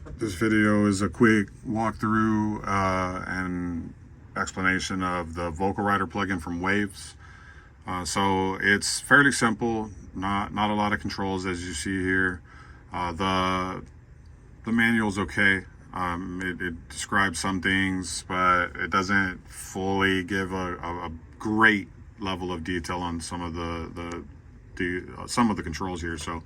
This video is a quick walkthrough and explanation of the Vocal Writer plugin from Waves. So it's fairly simple, not a lot of controls as you see here. The manual is okay. It describes some things, but it doesn't fully give a great level of detail on some of the controls here. So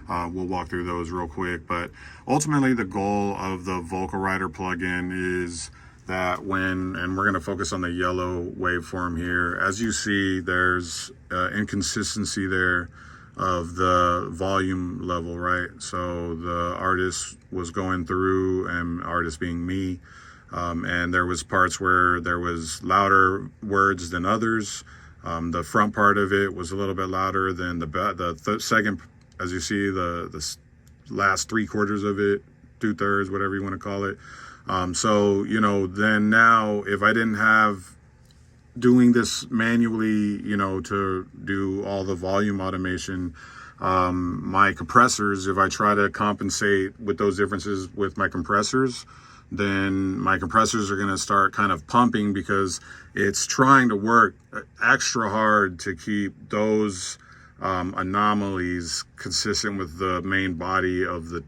we'll walk through those real quick. But ultimately, the goal of the Vocal Writer plugin is that and we're going to focus on the yellow waveform here. As you see, there's inconsistency there of the volume level, right? So the artist was going through, and artist being me, and there was parts where there was louder words than others. The front part of it was a little bit louder than the second, as you see, the last 3/4 of it, 2/3, whatever you want to call it. So, then now if I didn't have doing this manually, to do all the volume automation, my compressors, if I try to compensate with those differences with my compressors, then my compressors are going to start kind of pumping because it's trying to work extra hard to keep those anomalies consistent with the main body of the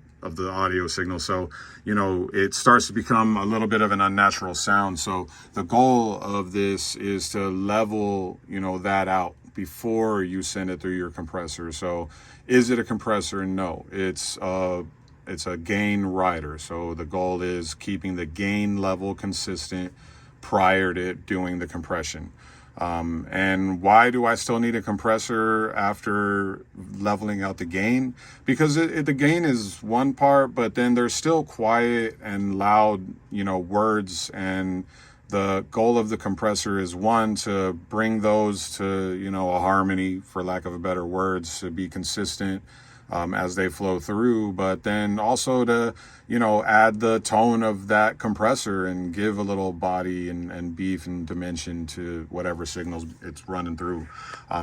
audio signal. So, it starts to become a little bit of an unnatural sound. So the goal of this is to level, that out before you send it through your compressor. So is it a compressor? No, it's a gain rider. So the goal is keeping the gain level consistent prior to doing the compression. And why do I still need a compressor after leveling out the gain? Because the gain is one part, but then there's still quiet and loud, words. And the goal of the compressor is, one, to bring those to, a harmony, for lack of a better words, to be consistent as they flow through, but then also to, add the tone of that compressor and give a little body and beef and dimension to whatever signals it's running through.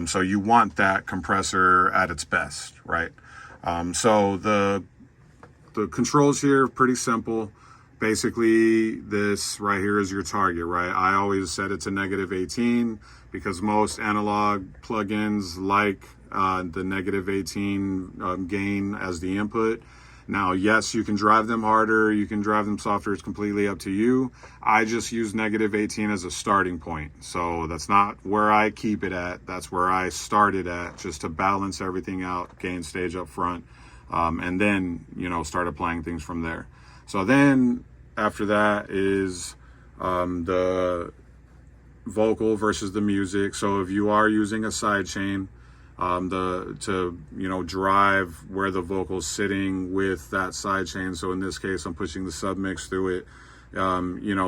So you want that compressor at its best, right? So the controls here are pretty simple. Basically, this right here is your target, right? I always set it to -18 because most analog plugins like the -18 gain as the input. Now, yes, you can drive them harder, you can drive them softer, it's completely up to you. I just use -18 as a starting point. So that's not where I keep it at, that's where I started at, just to balance everything out, gain stage up front, and then, start applying things from there. So then after that is the vocal versus the music. So if you are using a sidechain, to drive where the vocal's sitting with that sidechain. So in this case, I'm pushing the submix through it.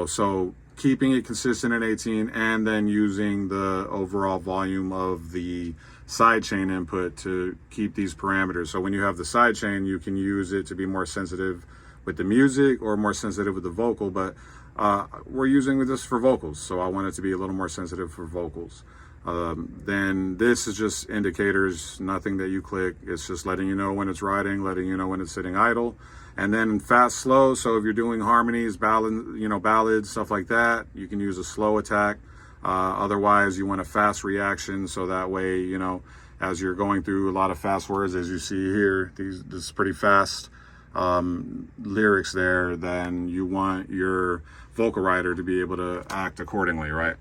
So keeping it consistent at 18, and then using the overall volume of the sidechain input to keep these parameters. So when you have the sidechain, you can use it to be more sensitive with the music or more sensitive with the vocal, but we're using this for vocals, so I want it to be a little more sensitive for vocals. Then this is just indicators, nothing that you click. It's just letting you know when it's riding, letting you know when it's sitting idle. And then fast, slow. So if you're doing harmonies, ballads, stuff like that, you can use a slow attack. Otherwise, you want a fast reaction. So that way, as you're going through a lot of fast words, as you see here, this is pretty fast lyrics there, then you want your vocal writer to be able to act accordingly, right?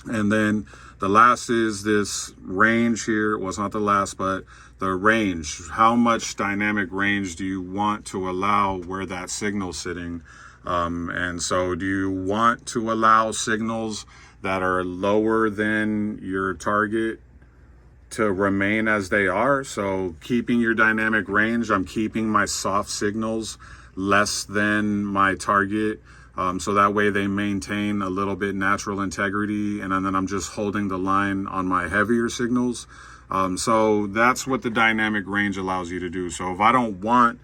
And then the last is this range here. Well, it's not the last, but the range. How much dynamic range do you want to allow where that signal's sitting? And so do you want to allow signals that are lower than your target to remain as they are? So keeping your dynamic range, I'm keeping my soft signals less than my target. So that way they maintain a little bit natural integrity, and then I'm just holding the line on my heavier signals. So that's what the dynamic range allows you to do. So if I don't want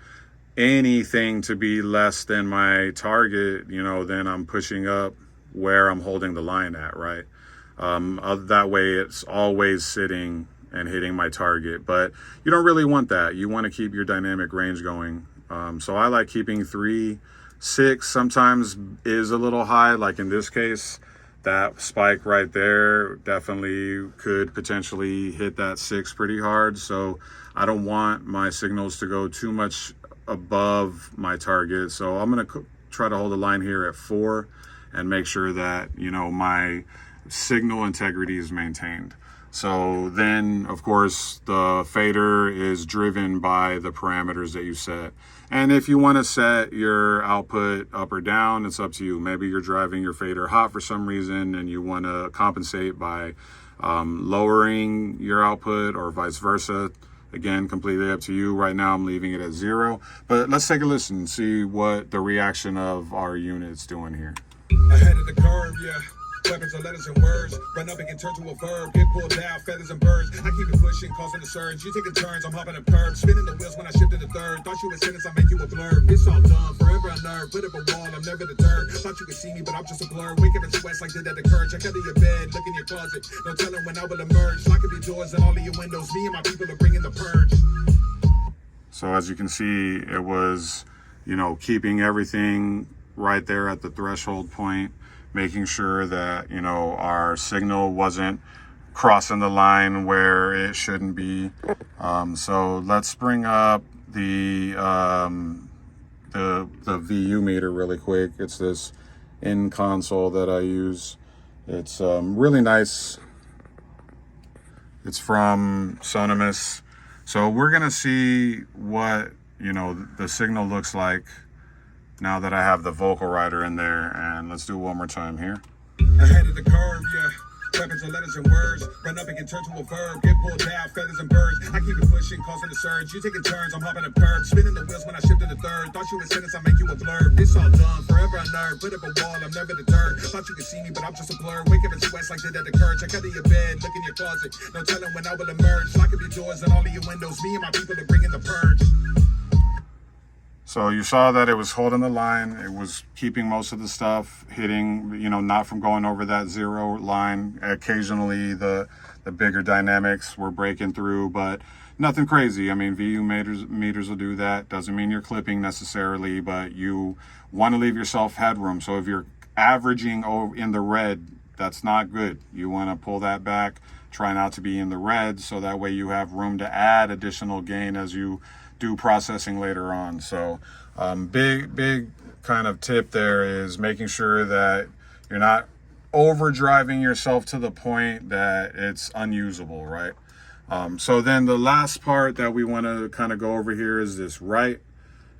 anything to be less than my target, then I'm pushing up where I'm holding the line at, right? That way it's always sitting and hitting my target, but you don't really want that. You want to keep your dynamic range going. So I like keeping 3. 6 sometimes is a little high, like in this case. That spike right there definitely could potentially hit that 6 pretty hard. So I don't want my signals to go too much above my target. So I'm going to try to hold the line here at 4 and make sure that, you know, my signal integrity is maintained. So then, of course, the fader is driven by the parameters that you set. And if you want to set your output up or down, it's up to you. Maybe you're driving your fader hot for some reason and you want to compensate by lowering your output, or vice versa. Again, completely up to you. Right now, I'm leaving it at 0. But let's take a listen and see what the reaction of our unit's doing here. Ahead of the curve, yeah. Weapons are letters and words. Run up and get turned to a verb. Get pulled down, feathers and birds. I keep it pushing, causing a surge. You taking turns, I'm hopping up curbs. Spinning the wheels when I shift to the third. Thought you were sentence, I make you a blur. It's all done, forever unnerved. Put up a wall, I'm never deterred. Thought you could see me, but I'm just a blur. Wake up and sweats like did that occur. Check out of your bed, look in your closet. No telling when I will emerge. Lock up your doors and all of your windows. Me and my people are bringing the purge. So as you can see, it was, you know, keeping everything right there at the threshold point, making sure that, you know, our signal wasn't crossing the line where it shouldn't be. So let's bring up the VU meter really quick. It's this in console that I use. It's really nice. It's from Sonomus. So we're gonna see what, you know, the signal looks like now that I have the vocal rider in there. And let's do it one more time here. Ahead of the curve, yeah. Weapons are letters and words. Run up and get turned to a verb. Get pulled down, feathers and birds. I keep it pushing, causing a surge. You taking turns, I'm hopping up curbs. Spinning the wheels when I shift to the third. Thought you were sentence, I make you a blur. It's all done, forever unnerved. Put up a wall, I'm never deterred. Thought you could see me, but I'm just a blur. Wake up and sweats like did that occur. Check out of your bed, look in your closet. No telling when I will emerge. Lock up your doors and all of your windows. Me and my people are bringing the purge. So you saw that it was holding the line. It was keeping most of the stuff, hitting, you know, not from going over that 0 line. Occasionally the bigger dynamics were breaking through, but nothing crazy. I mean, VU meters will do that. Doesn't mean you're clipping necessarily, but you want to leave yourself headroom. So if you're averaging in the red, that's not good. You want to pull that back, try not to be in the red, so that way you have room to add additional gain as you do processing later on. So big kind of tip there is making sure that you're not overdriving yourself to the point that it's unusable, right? So then the last part that we want to kind of go over here is this right.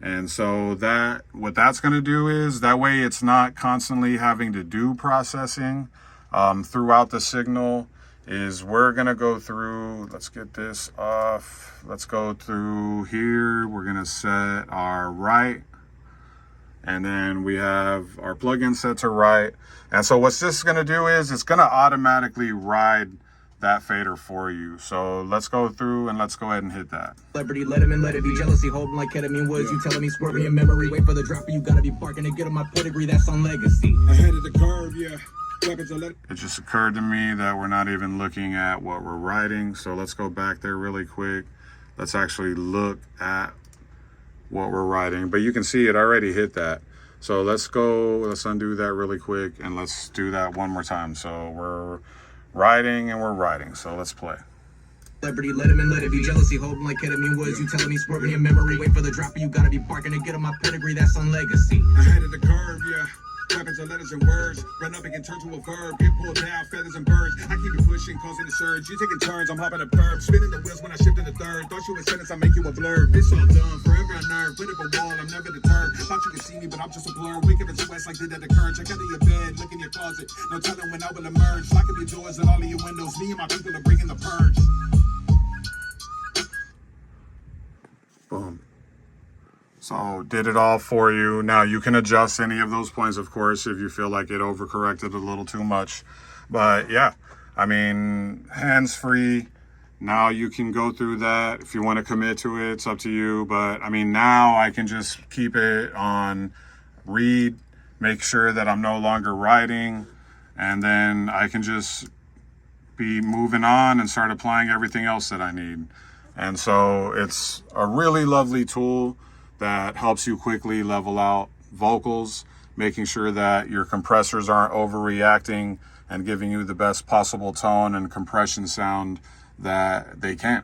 And so that what that's going to do is that way it's not constantly having to do processing throughout the signal. Is we're gonna go through, let's get this off. Let's go through here. We're gonna set our right. And then we have our plugin set to right. And so what's this gonna do is it's gonna automatically ride that fader for you. So let's go through and let's go ahead and hit that. Celebrity, let him in, let it be jealousy, holding like ketamine woods. You telling me swerving your memory, wait for the drop, you gotta be barking to get on my pedigree, that's on legacy. Ahead of the curve, yeah. It just occurred to me that we're not even looking at what we're writing. So let's go back there really quick. Let's actually look at what we're writing. But you can see it already hit that. So let's undo that really quick and let's do that one more time. So we're writing and we're writing. So let's play. Celebrity, let him in, let it be jealousy, holding like ketamine woods. You telling me swerving your memory, wait for the drop, you gotta be barking to get on my pedigree, that's on legacy. Ahead of the curve, yeah. Weapons are letters and words. Run up and get turned to a verb. Get pulled down, feathers and birds. I keep it pushing, causing a surge. You taking turns, I'm hopping up curbs. Spinning the wheels when I shift to the third. Thought you were sentence, I make you a blur. It's all done, forever unnerved. Put up a wall, I'm never deterred. Thought you could see me, but I'm just a blur. Wake up and sweats like did that occur. Check out of your bed, look in your closet. No telling when I will emerge. Lock up your doors and all of your windows. Me and my people are bringing the purge. Boom. So did it all for you. Now you can adjust any of those points, of course, if you feel like it overcorrected a little too much. But yeah, I mean, hands-free. Now you can go through that. If you want to commit to it, it's up to you. But I mean, now I can just keep it on read, make sure that I'm no longer writing, and then I can just be moving on and start applying everything else that I need. And so it's a really lovely tool that helps you quickly level out vocals, making sure that your compressors aren't overreacting and giving you the best possible tone and compression sound that they can.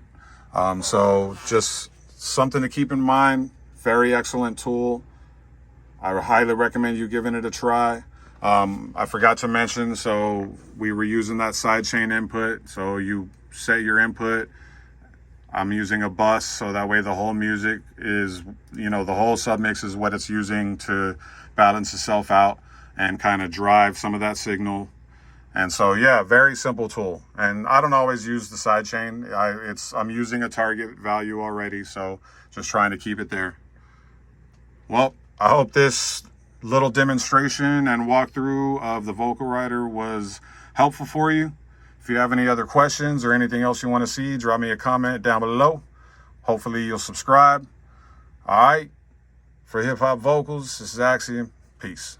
So just something to keep in mind. Very excellent tool. I highly recommend you giving it a try. I forgot to mention, so we were using that sidechain input. So you set your input. I'm using a bus, so that way the whole music is, the whole submix is what it's using to balance itself out and kind of drive some of that signal. And so, yeah, very simple tool. And I don't always use the sidechain. I'm using a target value already, so just trying to keep it there. Well, I hope this little demonstration and walkthrough of the Vocal Rider was helpful for you. If you have any other questions or anything else you want to see, drop me a comment down below. Hopefully you'll subscribe. All right. For Hip Hop Vocals, this is Axiom. Peace.